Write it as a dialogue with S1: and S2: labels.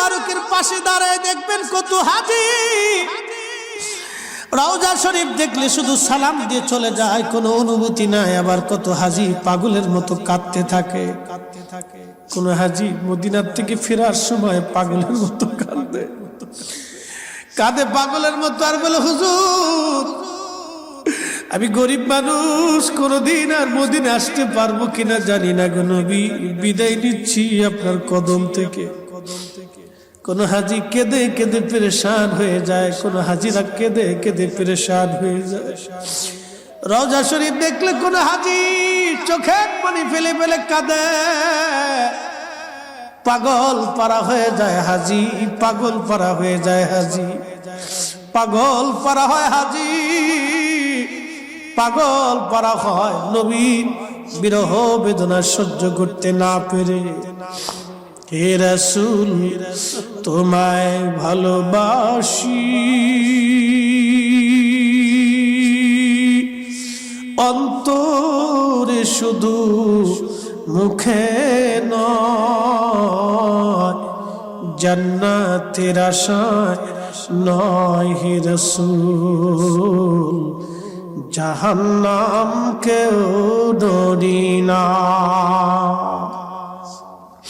S1: মুবারকের পাশে দাঁড়ায় দেখবেন কত হাজি রওজা শরীফ দেখলে শুধু সালাম দিয়ে চলে যায়, কোনো অনুভূতি নাই। আবার কত হাজি পাগলের মতো কাঁদতে থাকে। কোন হাজি মদিনার থেকে ফেরার সময় পাগলের মতো কাঁদে পাগলের মতো, আর বলে হুজুর আমি গরিব মানুষ, কোনদিন আর মদিনা আসতে পারবো কিনা জানি না গো নবী, বিদায় নিচ্ছি আপনার কদম থেকে। কোন হাজি কেঁদে কেঁদে পেরেশান হয়ে যায়, কোন হাজিরা কেঁদে কেঁদে পেরেশান হয়ে যায়। রওজা শরীফ দেখলে কোন হাজি চোখের পানি ফেলে ফেলে কাঁদে। পাগল পারা হয়ে যায় হাজি, পাগল পারা হয়ে যায় হাজি, পাগল পারা হয় হাজি, পাগল পারা হয় নবীর বিরহ বেদনা সহ্য করতে না পেরে। হে রাসূল তোমায় ভালোবাসি, অন্তরে শুধু মুখে নয়, জান্নাতের আশায় নয় হে রাসূল, জাহান্নাম কেউ ডরি না।